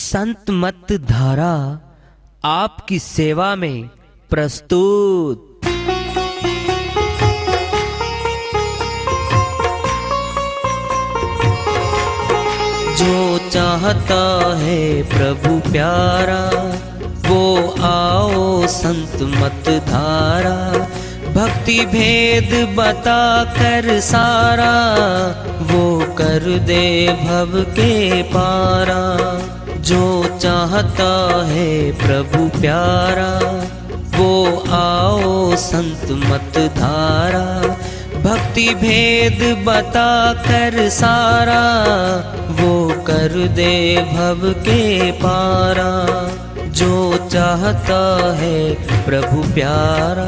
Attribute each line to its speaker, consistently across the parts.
Speaker 1: संत मत धारा आपकी सेवा में प्रस्तुत। जो चाहता है प्रभु प्यारा वो आओ संत मत धारा। भक्ति भेद बता कर सारा वो कर दे भव के पारा। जो चाहता है प्रभु प्यारा वो आओ संत मत धारा। भक्ति भेद बता कर सारा वो कर दे भव के पारा। जो चाहता है प्रभु प्यारा।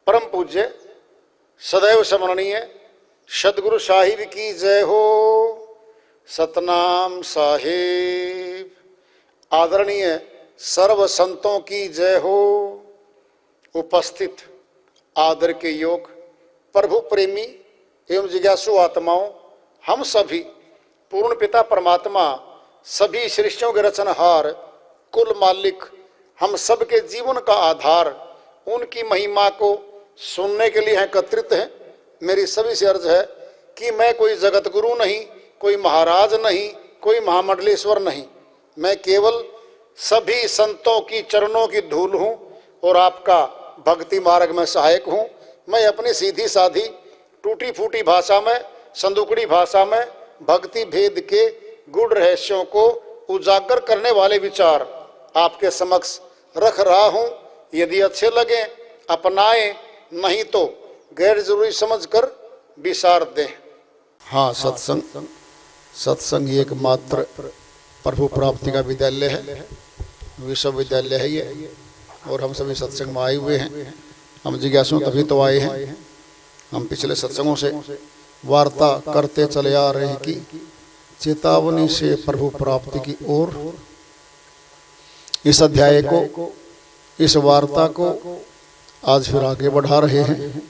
Speaker 2: परम पूज्य सदैव स्मरणीय सदगुरु साहिब की जय हो। सतनाम साहिब। आदरणीय सर्व संतों की जय हो। उपस्थित आदर के योग प्रभु प्रेमी एवं जिज्ञासु आत्माओं, हम सभी पूर्ण पिता परमात्मा सभी सृष्टियों के रचनहार कुल मालिक हम सबके जीवन का आधार उनकी महिमा को सुनने के लिए एकत्रित हैं। मेरी सभी से अर्ज है कि मैं कोई जगत गुरु नहीं, कोई महाराज नहीं, कोई महामंडलेश्वर नहीं। मैं केवल सभी संतों की चरणों की धूल हूँ और आपका भक्ति मार्ग में सहायक हूँ। मैं अपनी सीधी साधी टूटी फूटी भाषा में, संदुकड़ी भाषा में भक्ति भेद के गूढ़ रहस्यों को उजागर करने वाले विचार आपके समक्ष रख रहा हूँ। यदि अच्छे लगे अपनाएं, नहीं तो गैर जरूरी समझकर विसार दें। हाँ, सत्संग एकमात्र प्रभु प्राप्ति का विद्यालय है, विश्वविद्यालय है ये। और हम सभी सत्संग में आए हुए हैं। हम जिज्ञासु तभी तो आए हैं। हम पिछले सत्संगों से वार्ता करते चले आ रहे हैं कि चेतावनी से प्रभु प्राप्ति की ओर। इस अध्याय को, इस वार्ता को आज फिर आगे बढ़ा रहे हैं।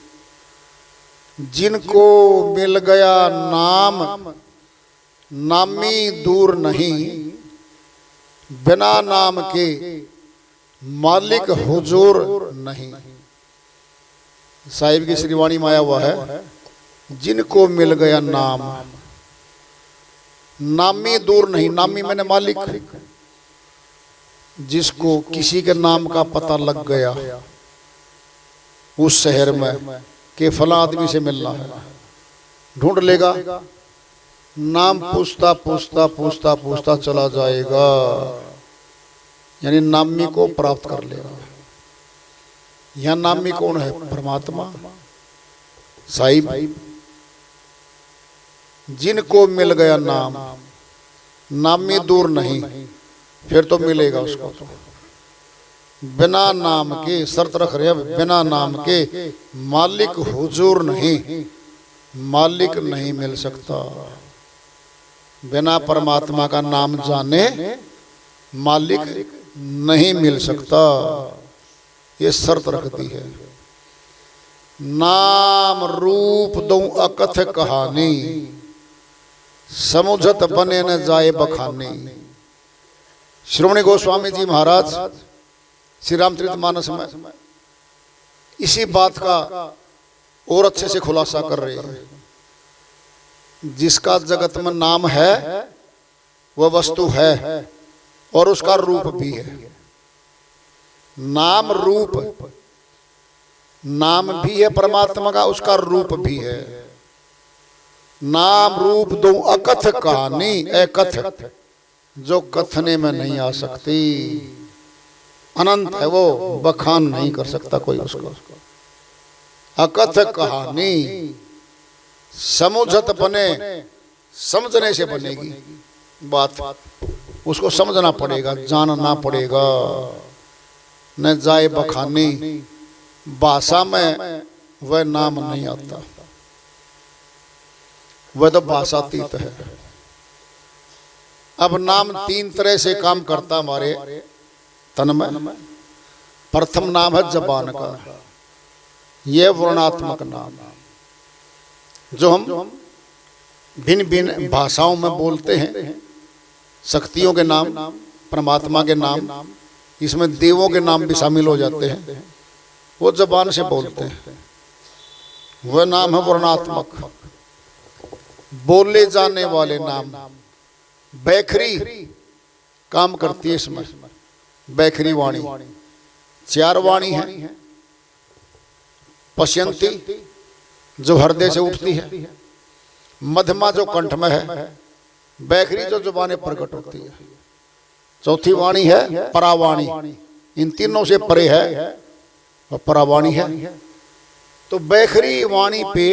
Speaker 2: जिनको मिल गया नाम नामी दूर नहीं, बिना नाम के मालिक हुजूर नहीं। साहिब की श्रीवाणी में आया हुआ है, जिनको मिल गया नाम नामी दूर नहीं। नामी मैंने मालिक, जिसको किसी के नाम का पता लग गया उस शहर में कि फला आदमी से मिलना है, ढूंढ लेगा। नाम पूछता पूछता पूछता पूछता चला जाएगा, यानी नामी को प्राप्त कर लेगा। यह नामी कौन है? परमात्मा साहिब। जिनको मिल गया नाम नामी दूर नहीं, फिर तो मिलेगा उसको। तो बिना नाम के, शर्त रख रहे हैं, बिना नाम के मालिक हुजूर नहीं, मालिक नहीं मिल सकता। बिना परमात्मा का नाम जाने मालिक नहीं मिल सकता, ये शर्त रख दी है। नाम रूप दो अकथ कहानी, समुझत बने न जाए बखानी। श्रोमणी गोस्वामी जी महाराज श्री रामचरितमानस में इसी बात का और अच्छे से खुलासा कर रहे हैं। जिसका जगत में नाम है वह वस्तु है और उसका रूप भी है। नाम रूप, नाम भी है परमात्मा का, उसका रूप भी है। नाम रूप दो अकथ कहानी, एकथ, जो कथने में नहीं आ सकती। अनंत है वो, बखान नहीं कर सकता कोई उसको। अकथ कहानी समुझत बने, समझने से बनेगी बात। उसको समझना पड़ेगा, जानना पड़ेगा। न जाए बखानी भाषा में वह नाम नहीं आता, वह तो भाषातीत है। अब नाम तीन तरह से काम करता हमारे तन में। प्रथम नाम है जबान का, यह वर्णात्मक नाम जो हम भिन्न भिन्न भाषाओं में बोलते हैं। शक्तियों के नाम, परमात्मा के नाम, इसमें देवों के नाम भी शामिल हो जाते हैं, वो जबान से बोलते हैं। वह नाम है वर्णात्मक, बोले जाने वाले नाम। बैखरी काम करती है इसमें, बैखरी वाणी। चार वाणी है, पश्यंती जो हृदय से उठती है, मध्यमा जो कंठ में है, बैखरी जो जुबान प्रकट होती है। चौथी वाणी है परावाणी, इन तीनों से परे है और परावाणी है। तो बैखरी वाणी पे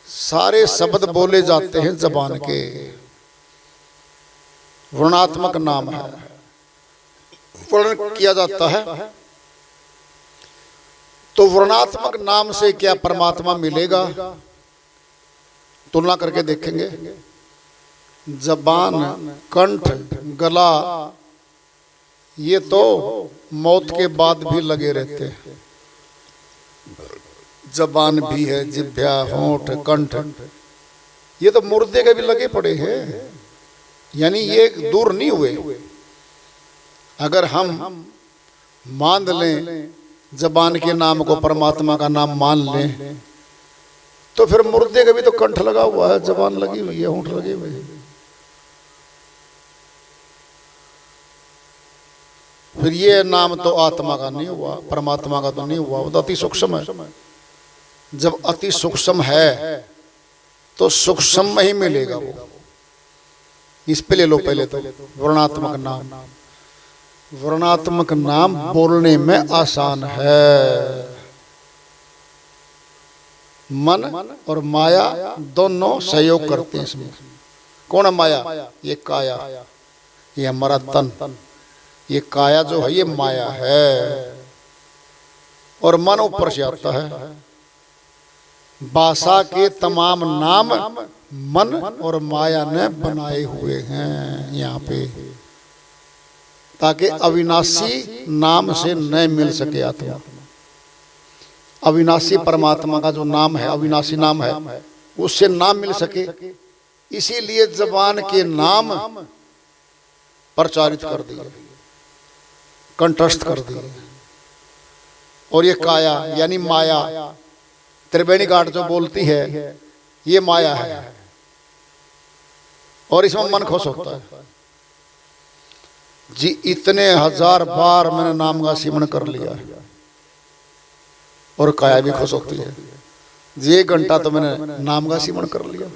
Speaker 2: सारे शब्द बोले जाते हैं जबान के, वर्णात्मक नाम है, वर्णन किया जाता है। तो वर्णात्मक नाम से क्या परमात्मा मिलेगा? तुलना करके देखेंगे। जबान, कंठ, गला, ये तो मौत के बाद भी लगे रहते हैं। जबान भी है, जिह्वा, होंठ, कंठ, ये तो मुर्दे के भी लगे पड़े हैं, यानी ये दूर नहीं हुए। अगर हम मान लें जबान के नाम को परमात्मा का नाम मान लें, तो फिर मुर्दे का भी तो कंठ लगा हुआ है, जबान लगी हुई है, होंठ लगे हुए हैं। फिर ये नाम तो आत्मा का नहीं हुआ, परमात्मा का तो नहीं हुआ, वो तो अति सूक्ष्म है। जब अति सूक्ष्म है तो सूक्ष्म में ही मिलेगा वो। इस पे ले लो पहले तो वर्णात्मक नाम। वर्णात्मक नाम बोलने में आसान है। मन और माया दोनों सहयोग करते हैं इसमें। कौन है माया? ये काया, ये हमारा तन। ये काया जो है ये माया है, और मन ऊपर से आता है। भाषा के तमाम नाम मन और माया ने बनाए हुए हैं यहाँ पे, ताकि अविनाशी नाम से न मिल सके आत्मा। अविनाशी परमात्मा का जो नाम है, अविनाशी नाम है, उससे नाम मिल सके, इसीलिए जबान के नाम प्रचारित कर दिए, कंठस्थ कर दिए। और ये काया यानी माया, त्रिवेणी घाट जो बोलती है, ये माया है, और इसमें मन खुश होता है। जी इतने हजार बार मैंने नाम का सिमरन कर लिया, और काया भी खुश होती है। जी 1 घंटा तो मैंने नाम का सिमरन कर लिया।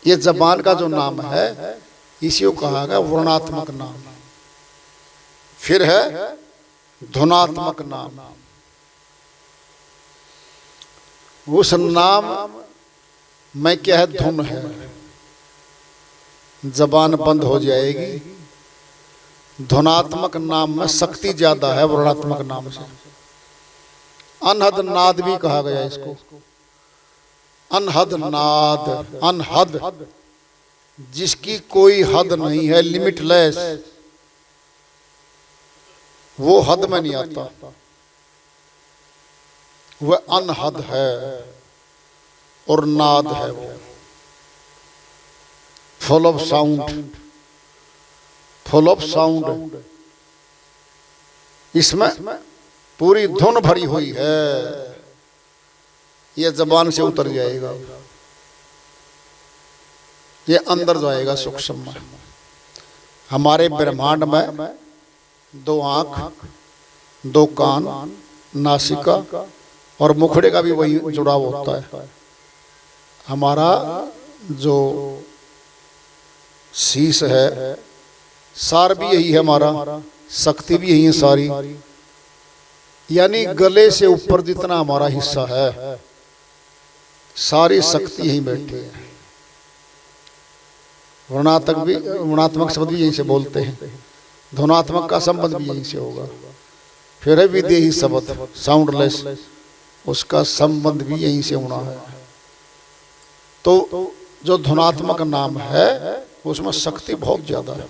Speaker 2: ये जबान का जो नाम है, इसी को कहा गया वर्णात्मक नाम। फिर है धुनात्मक नाम। उस नाम में क्या है? धुन है। जबान बंद हो जाएगी। धुनात्मक नाम में शक्ति ज्यादा है वर्णात्मक नाम से। अनहद नाद भी कहा गया इसको। अनहद नाद, अनहद जिसकी कोई हद नहीं है, लिमिटलेस, वो हद में नहीं आता, वह अनहद है। और नाद है वो full of sound, full of sound. इसमें पूरी धुन भरी हुई है। ये जबान से उतर जाएगा, ये अंदर जाएगा सूक्ष्म में। हमारे ब्रह्मांड में 2 आंख, 2 कान, नासिका और मुखड़े का भी वही जुड़ाव होता है। हमारा जो शीश है, सार भी यही है हमारा, शक्ति भी यही है सारी। यानी गले से ऊपर जितना हमारा हिस्सा है, सारी शक्ति यहीं बैठी है। वर्णात्मक शब्द भी यहीं से बोलते हैं, ध्वनात्मक का संबंध भी यहीं से होगा। फिर है विदेही शब्द साउंडलेस, उसका संबंध भी यहीं से होना है। तो जो ध्वनात्मक नाम है उसमें शक्ति बहुत ज्यादा है।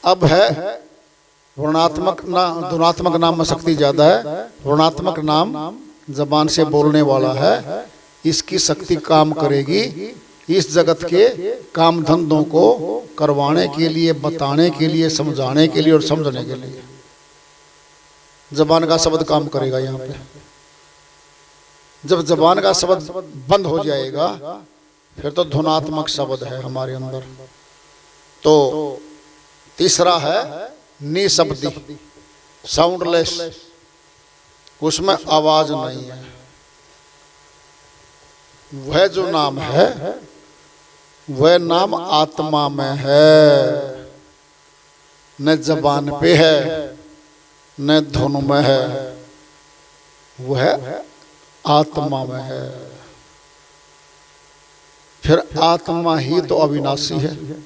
Speaker 2: अब है ध्वनात्मक नाम में शक्ति ज्यादा है। वर्णात्मक नाम जबान से बोलने वाला है, इसकी शक्ति काम करेगी इस जगत के काम धंधों को करवाने के लिए, बताने के लिए, समझाने के लिए और समझने के लिए। जबान का शब्द काम करेगा यहाँ पे। जब जबान का शब्द बंद हो जाएगा फिर तो ध्वनात्मक शब्द है हमारे अंदर। तो तीसरा है निशब्दी, साउंडलेस, उसमें आवाज नहीं है। वह जो नाम है वह नाम आत्मा में है, न जबान पे है न धुन में है, वह आत्मा में है। फिर आत्मा ही तो अविनाशी है।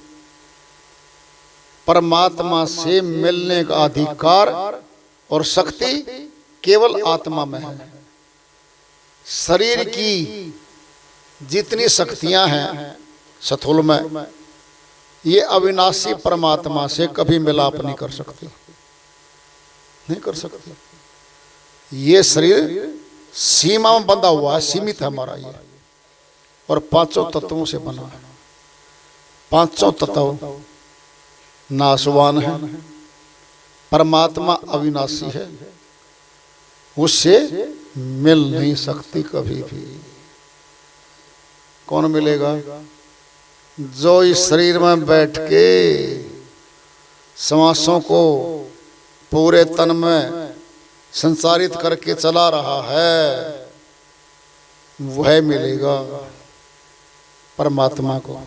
Speaker 2: परमात्मा से मिलने का अधिकार और शक्ति केवल आत्मा में है। शरीर की जितनी शक्तियां हैं स्थूल में, ये अविनाशी परमात्मा से कभी मिलाप नहीं कर सकती, नहीं कर सकती। ये शरीर सीमा में बंधा हुआ है, सीमित है हमारा ये, और पांचों तत्वों से बना है। पांचों तत्व नाशवान है, परमात्मा अविनाशी है, उससे मिल नहीं सकती कभी भी। कौन मिलेगा? जो इस शरीर में बैठ के श्वासों को पूरे तन में संचारित करके चला रहा है, वह मिलेगा परमात्मा को।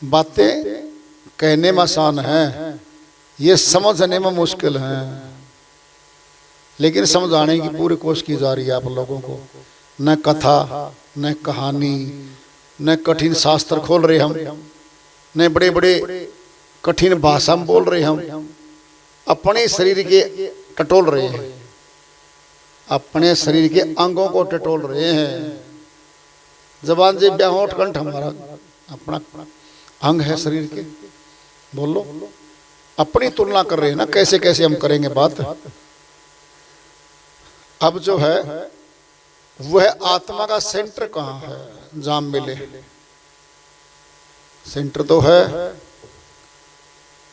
Speaker 2: बातें कहने में आसान है, ये समझने में मुश्किल है, लेकिन समझाने की पूरी कोशिश की जा रही है आप लोगों को। न कथा, न कहानी, न कठिन शास्त्र खोल रहे हम, न बड़े बड़े कठिन भाषा में बोल रहे हम, अपने शरीर के टटोल रहे हैं, अपने शरीर के अंगों को टटोल रहे हैं। जबान से होठ कंठ हमारा अपना अंग है शरीर के। बोलो, अपनी तुलना कर रहे हैं ना, कैसे कैसे हम करेंगे बात। अब जो है वह आत्मा का सेंटर कहाँ है जहां मिले? सेंटर तो है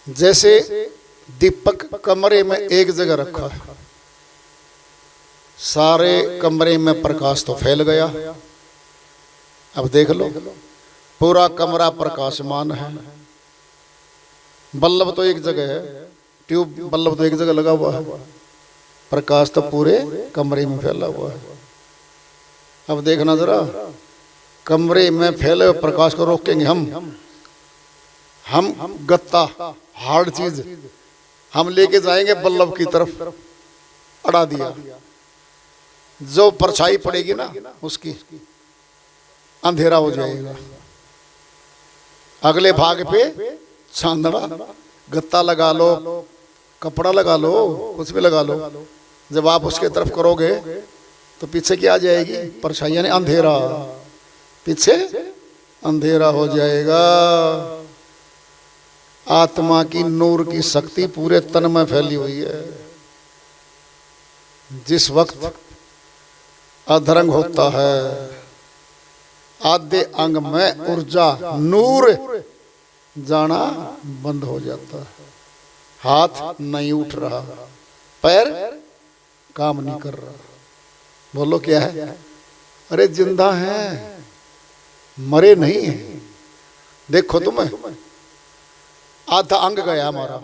Speaker 2: जैसे दीपक कमरे में एक जगह रखा है, सारे कमरे में प्रकाश तो फैल गया। अब देख लो, पूरा कमरा प्रकाशमान है। बल्ब तो एक जगह है, ट्यूब बल्ब तो एक जगह लगा हुआ है, प्रकाश तो पूरे कमरे में फैला हुआ है। अब देखना जरा, कमरे में फैले हुए प्रकाश को रोकेंगे हम गत्ता, हार्ड चीज हम लेके जाएंगे बल्ब की तरफ, अड़ा दिया, जो परछाई पड़ेगी ना उसकी अंधेरा हो जाएगा। अगले भाग पे चांदना, गत्ता लगा लो, कपड़ा लगा लो, कुछ भी लगा लो, जब आप उसके तरफ करोगे तो पीछे क्या आ जाएगी? परछाई, यानी अंधेरा, पीछे अंधेरा हो जाएगा। आत्मा की नूर की शक्ति पूरे तन में फैली हुई है। जिस वक्त अधरंग होता है, आधे अंग में ऊर्जा नूर जाना बंद हो जाता है। हाथ नहीं उठ रहा, पैर काम नहीं कर रहा। बोलो क्या है? अरे जिंदा है, मरे नहीं है। देखो तुम्हें आधा अंग गया हमारा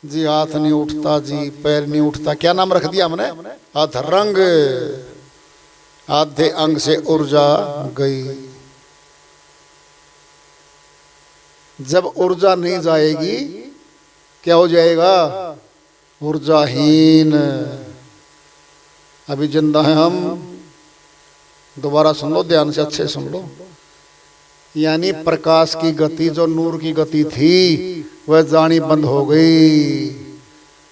Speaker 2: जी, हाथ नहीं उठता जी, पैर नहीं उठता, क्या नाम रख दिया हमने? अधरंग। आधे अंग से ऊर्जा गई। जब ऊर्जा नहीं जाएगी क्या हो जाएगा? ऊर्जाहीन। अभी जिंदा है हम, दोबारा सुन लो, ध्यान से अच्छे सुन लो। यानी प्रकाश की गति, जो नूर की गति थी, वह जानी बंद हो गई।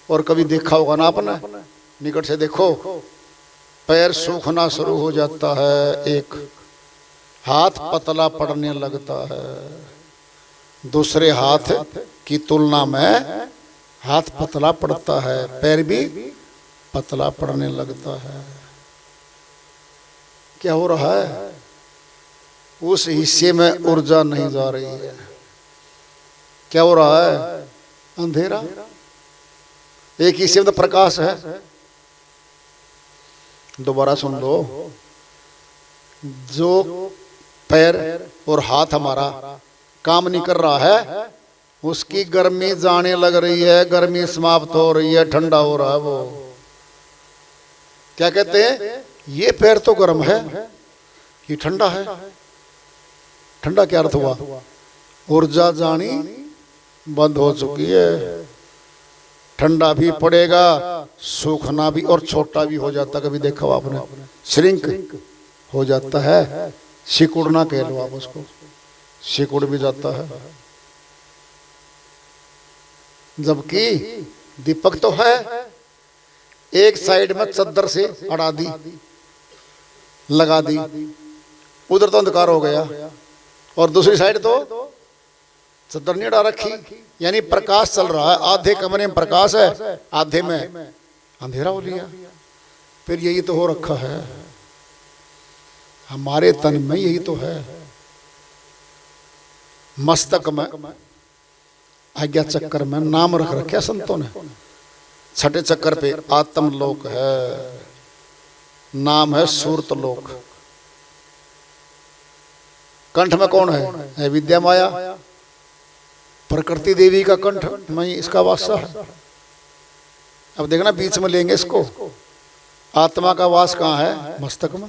Speaker 2: और कभी देखा होगा ना आपने, निकट से देखो, पैर सूखना शुरू हो जाता है, एक हाथ पतला पड़ने लगता है, दूसरे हाथ की तुलना में हाथ पतला पड़ता है, पैर भी पतला पड़ने लगता है। क्या हो रहा है? उस हिस्से में ऊर्जा नहीं जा रही है। क्या हो रहा है? अंधेरा। एक हिस्से में तो प्रकाश है। दोबारा सुन लो, जो पैर और हाथ हमारा काम नहीं कर रहा है, उसकी गर्मी जाने लग रही है, गर्मी समाप्त हो रही है, ठंडा हो रहा है। वो क्या कहते हैं? ये पैर तो गर्म है, ये ठंडा है। ठंडा क्या अर्थ हुआ? ऊर्जा जानी बंद हो चुकी है। ठंडा भी पड़ेगा, सूखना भी, और छोटा भी हो जाता। कभी देखा हो आपने? श्रिंक हो जाता है, सिकुड़ना कह लो आप उसको, सिकुड़ भी जाता है। जबकि दीपक तो है, एक साइड में चद्दर से अड़ा दी, लगा दी, उधर तो अंधकार हो गया, और दूसरी साइड तो चद्दर नहीं अड़ा रखी। यानी प्रकाश चल रहा है, आधे कमरे में प्रकाश है, आधे में अंधेरा हो लिया। फिर यही तो हो रखा है हमारे तन में, यही तो है। मस्तक में आज्ञा चक्कर में नाम रख रखे संतों ने। छठे चक्कर पे आत्मलोक है, नाम है सूर्त लोक। कंठ में कौन है? विद्या माया, प्रकृति देवी का कंठ में इसका वास है। अब देखना, बीच में लेंगे इसको। आत्मा का वास कहाँ है? मस्तक में।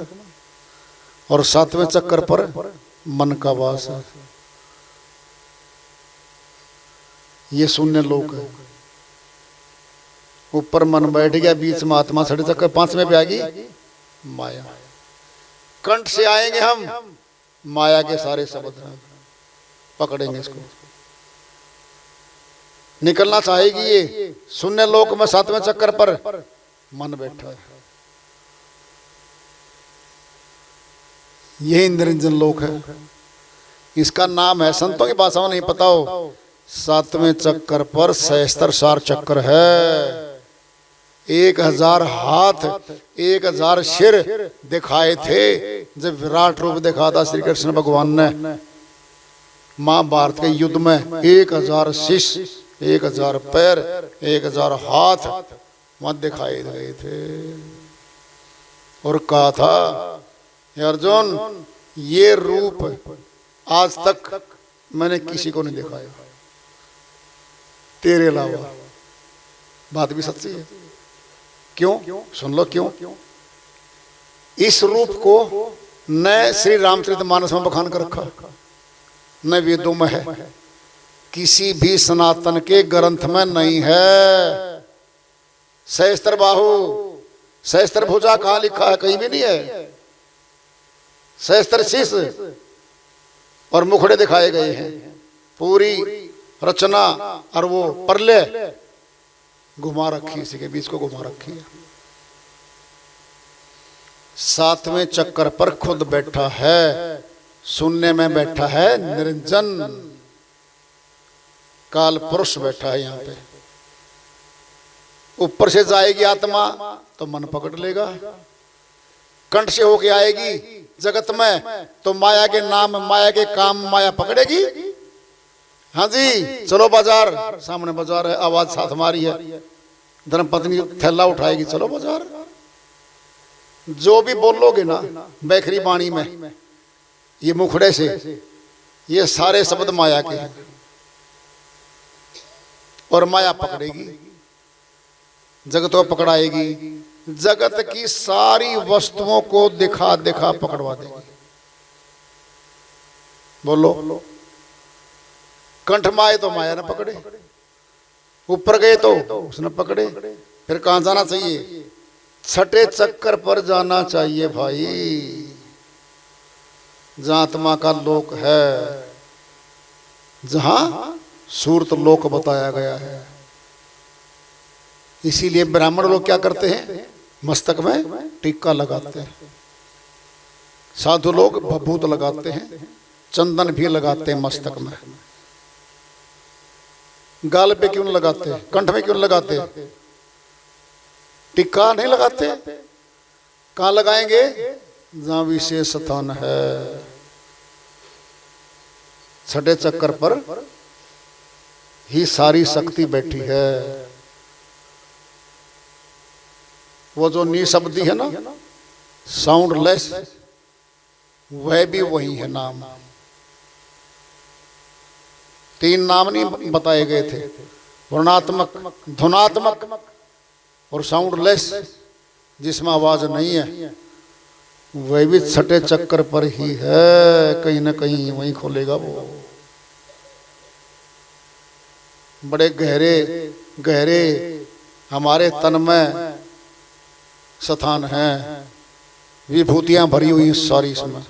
Speaker 2: और सातवें चक्कर पर मन का वास है। ये शून्य लोक है। ऊपर मन बैठ गया, बीच में आत्मा, छठे चक्कर, पांचवें पे आ गई माया। कंठ से आएंगे हम, माया के सारे शब्द पकड़ेंगे इसको। निकलना चाहेगी ये शून्य लोक में, सातवें चक्कर पर मन बैठा है। यही निरंजन लोक है। इसका नाम है, संतों की भाषा में नहीं पता हो, सातवें चक्कर पर सहस्त्र सार चक्र है। 1000 हाथ, 1000 सिर दिखाए थे जब विराट रूप दिखा था श्री कृष्ण भगवान ने महाभारत के युद्ध में। 1000 शिष्य, 1000 पैर, 1000 हाथ वहां दिखाए गए थे। और कहा था, अर्जुन ये रूप आज तक मैंने किसी को नहीं दिखाया तेरे अलावा। बात भी सच्ची है। क्यों? सुन लो क्यों। इस रूप को न श्री रामचरितमानस में बखान कर रखा, न वेदों में है, किसी भी सनातन के ग्रंथ में नहीं है। सहस्त्र बाहु, सहस्त्र भुजा कहाँ लिखा है? कहीं भी नहीं है। सहस्त्र शीश और मुखड़े दिखाए गए हैं। पूरी रचना और वो परले घुमा रखी, इसी के बीच को घुमा रखी है। सातवें चक्कर पर खुद बैठा है, शून्य में बैठा है निरंजन। काल पुरुष बैठा है यहाँ पे। ऊपर से जाएगी आत्मा तो मन पकड़ लेगा, कंठ से होके आएगी जगत में तो माया के नाम, माया के काम माया पकड़ेगी। हाँ जी, चलो बाजार, सामने बाजार है, आवाज साथ हमारी है, धर्मपत्नी थैला उठाएगी, चलो बाजार। जो भी बोलोगे ना बैखरी बाणी में, ये मुखड़े से, ये सारे शब्द माया के हैं। और माया पकड़ेगी, जगत को पकड़ाएगी, जगत की सारी वस्तुओं को दिखा दिखा पकड़वा देगी। बोलो, कंठ में आए तो माया न पकड़े, ऊपर गए तो उसने पकड़े। फिर कहां जाना चाहिए? छठे चक्कर पर जाना चाहिए भाई। जहां आत्मा का लोक है, जहां सूरत लोक बताया गया है। इसीलिए ब्राह्मण लोग क्या करते हैं, मस्तक में टीका लगाते हैं। साधु लोग भभूत लगाते हैं, चंदन भी लगाते हैं मस्तक में। गाल पे क्यों लगाते, कंठ में क्यों लगाते, टिक्का नहीं लगाते। कहाँ लगाएंगे, जहां विशेष स्थान है। छठे चक्कर पर ही सारी शक्ति बैठी है। वो जो निशब्दी है ना, साउंडलेस, वह भी वही है नाम। तीन नाम नहीं बताए गए थे, वर्णात्मक, ध्वनात्मक और साउंडलेस, जिसमें आवाज नहीं है। वह भी छठे चक्कर पर ही है, कहीं ना कहीं वहीं खोलेगा वो। बड़े गहरे गहरे हमारे तन में स्थान हैं, विभूतियां भरी हुई सारी इसमें।